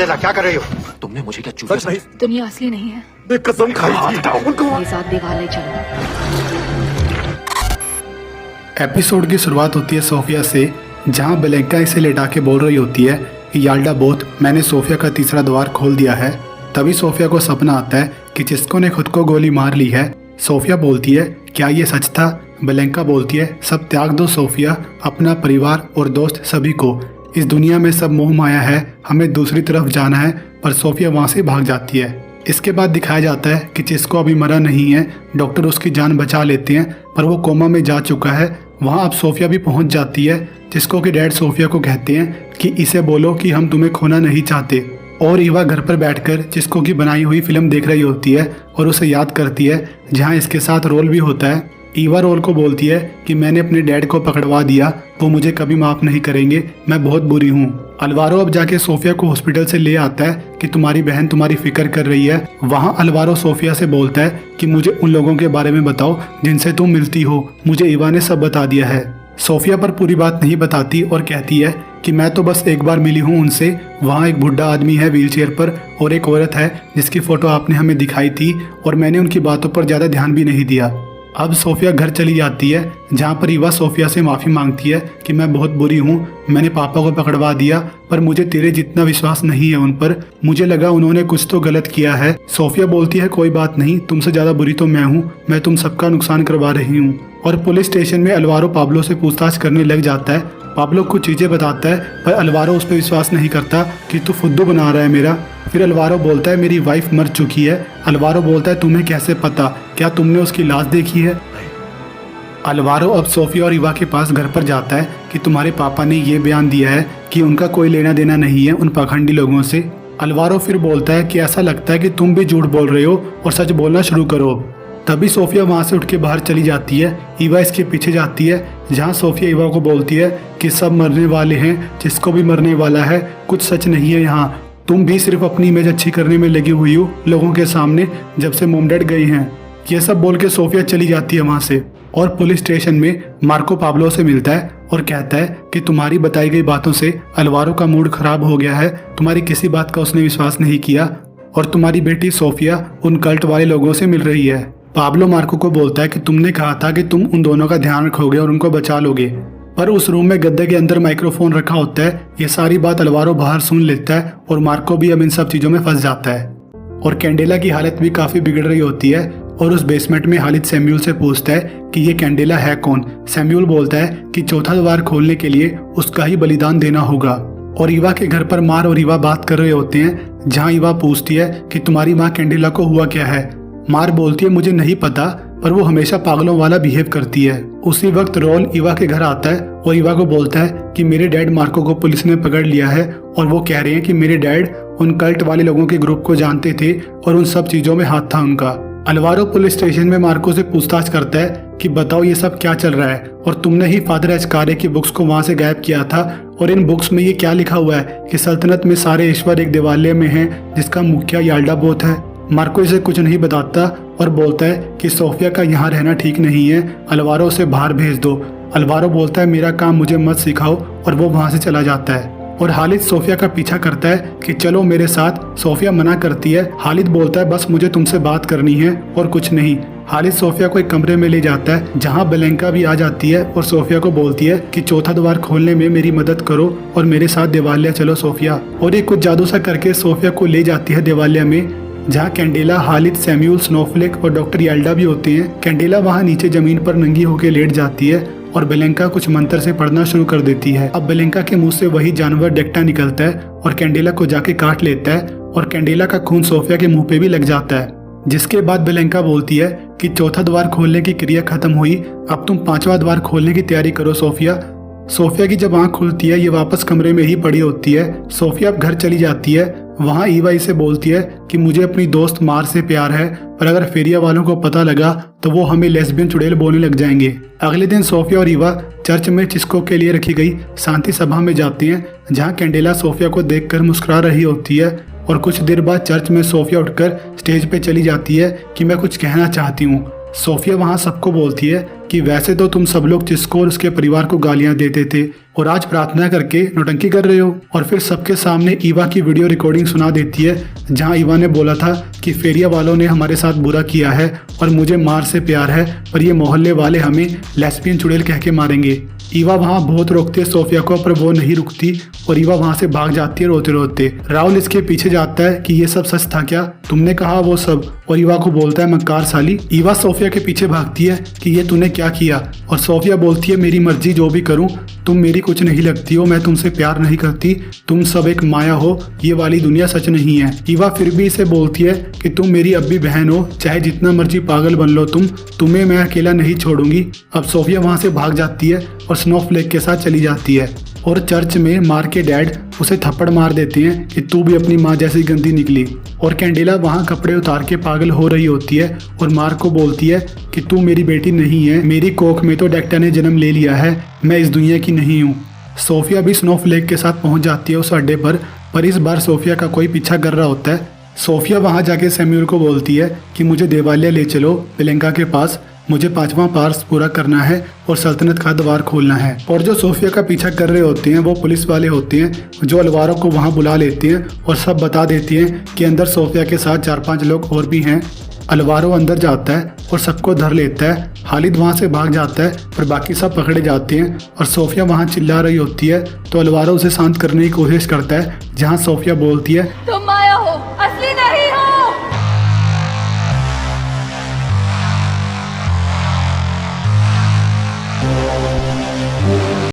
Candela क्या कर रही हो? तुमने मुझे क्या चूसा? सच नहीं, दुनिया असली नहीं है। एक कसम खाई थी उनको। मेरे साथ दिवाले चलो। एपिसोड की शुरुआत होती है सोफिया से, जहां बेलेंका इसे लेटा के बोल रही होती है कि याल्डा बोथ, मैंने सोफिया का तीसरा द्वार खोल दिया है। तभी सोफिया को सपना आता है कि चिस्को ने खुद को गोली मार ली है। सोफिया बोलती है, क्या ये सच था? बेलेंका बोलती है, सब त्याग दो सोफिया, अपना परिवार और दोस्त सभी को। इस दुनिया में सब मोह माया है, हमें दूसरी तरफ जाना है। पर सोफिया वहाँ से भाग जाती है। इसके बाद दिखाया जाता है कि चिस्को अभी मरा नहीं है। डॉक्टर उसकी जान बचा लेते हैं, पर वो कोमा में जा चुका है। वहाँ अब सोफिया भी पहुँच जाती है। चिस्को के डैड सोफिया को कहते हैं कि इसे बोलो कि हम तुम्हें खोना नहीं चाहते। और ईवा घर पर बैठकर चिस्को की बनाई हुई फिल्म देख रही होती है और उसे याद करती है, जहाँ इसके साथ रोल भी होता है। ईवा रोल को बोलती है कि मैंने अपने डैड को पकड़वा दिया, वो मुझे कभी माफ़ नहीं करेंगे, मैं बहुत बुरी हूँ। अलवारो अब जाके सोफिया को हॉस्पिटल से ले आता है कि तुम्हारी बहन तुम्हारी फिक्र कर रही है। वहाँ अलवारो सोफिया से बोलता है कि मुझे उन लोगों के बारे में बताओ जिनसे तुम मिलती हो, मुझे ईवा ने सब बता दिया है। सोफिया पर पूरी बात नहीं बताती और कहती है कि मैं तो बस एक बार मिली हूँ उनसे। वहाँ एक बुढ़ा आदमी है व्हीलचेयर पर और एक औरत है जिसकी फ़ोटो आपने हमें दिखाई थी, और मैंने उनकी बातों पर ज़्यादा ध्यान भी नहीं दिया। अब सोफिया घर चली जाती है, जहाँ पर ईवा सोफिया से माफ़ी मांगती है कि मैं बहुत बुरी हूँ, मैंने पापा को पकड़वा दिया, पर मुझे तेरे जितना विश्वास नहीं है उन पर। मुझे लगा उन्होंने कुछ तो गलत किया है। सोफिया बोलती है, कोई बात नहीं, तुमसे ज़्यादा बुरी तो मैं हूँ, मैं तुम सबका नुकसान करवा रही हूँ। और पुलिस स्टेशन में अलवारो पाब्लो से पूछताछ करने लग जाता है। पाब्लो कुछ चीज़ें बताता है, पर अलवारो उस पर विश्वास नहीं करता कि तू फुद्दू बना रहा है मेरा। फिर अलवारो बोलता है, मेरी वाइफ मर चुकी है। अलवारो बोलता है, तुम्हें कैसे पता? क्या तुमने उसकी लाश देखी है? अलवारो अब सोफिया और ईवा के पास घर पर जाता है कि तुम्हारे पापा ने ये बयान दिया है कि उनका कोई लेना देना नहीं है उन पाखंडी लोगों से। अलवारो फिर बोलता है कि ऐसा लगता है कि तुम भी झूठ बोल रहे हो और सच बोलना शुरू करो। तभी सोफिया वहाँ से उठ के बाहर चली जाती है। ईवा इसके पीछे जाती है, जहाँ सोफिया ईवा को बोलती है कि सब मरने वाले हैं, जिसको भी मरने वाला है, कुछ सच नहीं है यहाँ। तुम भी सिर्फ अपनी इमेज अच्छी करने में लगी हुई हो लोगों के सामने, जब से मोम डैड गए हैं। ये सब बोल के सोफिया चली जाती है वहाँ से और पुलिस स्टेशन में मार्को पाब्लो से मिलता है और कहता है कि तुम्हारी बताई गई बातों से अलवारो का मूड खराब हो गया है, तुम्हारी किसी बात का उसने विश्वास नहीं किया और तुम्हारी बेटी सोफिया उन कल्ट वाले लोगों से मिल रही है। पाब्लो मार्को को बोलता है कि तुमने कहा था कि तुम उन दोनों का ध्यान रखोगे और उनको बचा लोगे, पर उस रूम में गद्दे के अंदर माइक्रोफोन रखा होता है। ये सारी बात अलवारो बाहर सुन लेता है और मार्को भी अब इन सब चीज़ों में फंस जाता है। और कैंडेला की हालत भी काफ़ी बिगड़ रही होती है और उस बेसमेंट में हालिद सैम्यूल से पूछता है कि ये कैंडेला है कौन। सैम्यूल बोलता है कि चौथा द्वार खोलने के लिए उसका ही बलिदान देना होगा। और ईवा के घर पर मार और ईवा बात कर रहे होते हैं, जहाँ ईवा पूछती है कि तुम्हारी माँ कैंडेला को हुआ क्या है। मार बोलती है, मुझे नहीं पता, पर वो हमेशा पागलों वाला बिहेव करती है। उसी वक्त रोल ईवा के घर आता है और ईवा को बोलता है कि मेरे डैड मार्को को पुलिस ने पकड़ लिया है और वो कह रहे हैं कि मेरे डैड उन कल्ट वाले लोगों के ग्रुप को जानते थे और उन सब चीजों में हाथ था उनका। अलवारो पुलिस स्टेशन में मार्को से पूछताछ करता है कि बताओ ये सब क्या चल रहा है, और तुमने ही फादर एचकारे की बुक्स को वहाँ से गायब किया था, और इन बुक्स में ये क्या लिखा हुआ है कि सल्तनत में सारे ईश्वर एक देवालय में हैं जिसका मुखिया याल्डा बोथ है। मार्को इसे कुछ नहीं बताता और बोलता है कि सोफिया का यहाँ रहना ठीक नहीं है, अलवारो उसे बाहर भेज दो। अलवारो बोलता है, मेरा काम मुझे मत सिखाओ, और वो वहाँ से चला जाता है। और हालिद सोफिया का पीछा करता है कि चलो मेरे साथ। सोफिया मना करती है। हालिद बोलता है, बस मुझे तुमसे बात करनी है और कुछ नहीं। हालिद सोफिया को एक कमरे में ले जाता है, जहाँ बेलेंका भी आ जाती है और सोफिया को बोलती है कि चौथा द्वार खोलने में मेरी मदद करो और मेरे साथ देवालय चलो सोफिया। और ये कुछ जादू सा करके सोफिया को ले जाती है देवालय में, जहाँ कैंडेला, हालिद, सैम्यूल, स्नोफ्लेक और डॉक्टर याल्डा भी होते हैं। कैंडेला वहाँ नीचे जमीन पर नंगी होकर लेट जाती है और बेलेंका कुछ मंत्र से पढ़ना शुरू कर देती है। अब बेलेंका के मुंह से वही जानवर डेक्टा निकलता है और कैंडेला को जाके काट लेता है, और कैंडेला का खून सोफिया के मुंह पे भी लग जाता है। जिसके बाद बेलेंका बोलती है कि चौथा द्वार खोलने की क्रिया खत्म हुई, अब तुम पांचवा द्वार खोलने की तैयारी करो सोफिया। सोफिया की जब आँख खुलती है, ये वापस कमरे में ही पड़ी होती है। सोफिया अब घर चली जाती है। वहाँ ईवा इसे बोलती है कि मुझे अपनी दोस्त मार से प्यार है, पर अगर फेरिया वालों को पता लगा तो वो हमें लेस्बियन चुड़ैल बोलने लग जाएंगे। अगले दिन सोफिया और ईवा चर्च में चिस्को के लिए रखी गई शांति सभा में जाती हैं, जहाँ कैंडेला सोफिया को देखकर मुस्कुरा रही होती है। और कुछ देर बाद चर्च में सोफिया उठकर स्टेज पे चली जाती है कि मैं कुछ कहना चाहती हूँ। सोफिया वहाँ सबको बोलती है कि वैसे तो तुम सब लोग जिसको और उसके परिवार को गालियां देते थे और आज प्रार्थना करके नौटंकी कर रहे हो। और फिर सबके सामने ईवा की वीडियो रिकॉर्डिंग सुना देती है जहां ईवा ने बोला था कि फेरिया वालों ने हमारे साथ बुरा किया है और मुझे मार से प्यार है, पर ये मोहल्ले वाले हमें लेस्बियन चुड़ैल कह के मारेंगे। ईवा वहाँ बहुत रोकती है सोफिया को, पर वो नहीं रुकती और ईवा वहाँ से भाग जाती है रोते रोते। राहुल इसके पीछे जाता है कि ये सब सच था क्या, तुमने कहा वो सब, और ईवा को बोलता है मक्कार साली। ईवा सोफिया के पीछे भागती है कि ये तूने क्या किया, और सोफिया बोलती है मेरी मर्जी, जो भी करूं, तुम मेरी कुछ नहीं लगती हो, मैं तुमसे प्यार नहीं करती, तुम सब एक माया हो, ये वाली दुनिया सच नहीं है। ईवा फिर भी इसे बोलती है कि तुम मेरी अब भी बहन हो, चाहे जितना मर्जी पागल बन लो तुम्हें मैं अकेला नहीं छोड़ूंगी। अब सोफिया वहाँ से भाग जाती है और स्नोफ्लेक के साथ चली जाती है। और चर्च में मार के डैड उसे थप्पड़ मार देते हैं कि तू भी अपनी माँ जैसी गंदी निकली। और कैंडिला वहाँ कपड़े उतार के पागल हो रही होती है और मार्क को बोलती है कि तू मेरी बेटी नहीं है, मेरी कोख में तो डेक्टा ने जन्म ले लिया है, मैं इस दुनिया की नहीं हूँ। सोफिया भी स्नोफ्लेक के साथ पहुँच जाती है उस अड्डे पर इस बार सोफिया का कोई पीछा कर रहा होता है। सोफिया वहाँ जाके सैम्यूल को बोलती है कि मुझे देवालय ले चलो बेलेंका के पास, मुझे 5वां पार्स पूरा करना है और सल्तनत का द्वार खोलना है। और जो सोफिया का पीछा कर रहे होते हैं वो पुलिस वाले होते हैं जो अलवारो को वहां बुला लेते हैं और सब बता देती हैं कि अंदर सोफिया के साथ 4-5 लोग और भी हैं। अलवारो अंदर जाता है और सबको धर लेता है। खालिद वहां से भाग जाता है पर बाकी सब पकड़े जाते हैं और सोफिया वहां चिल्ला रही होती है तो अलवारो उसे शांत करने की कोशिश करता है, जहां सोफिया बोलती है तुम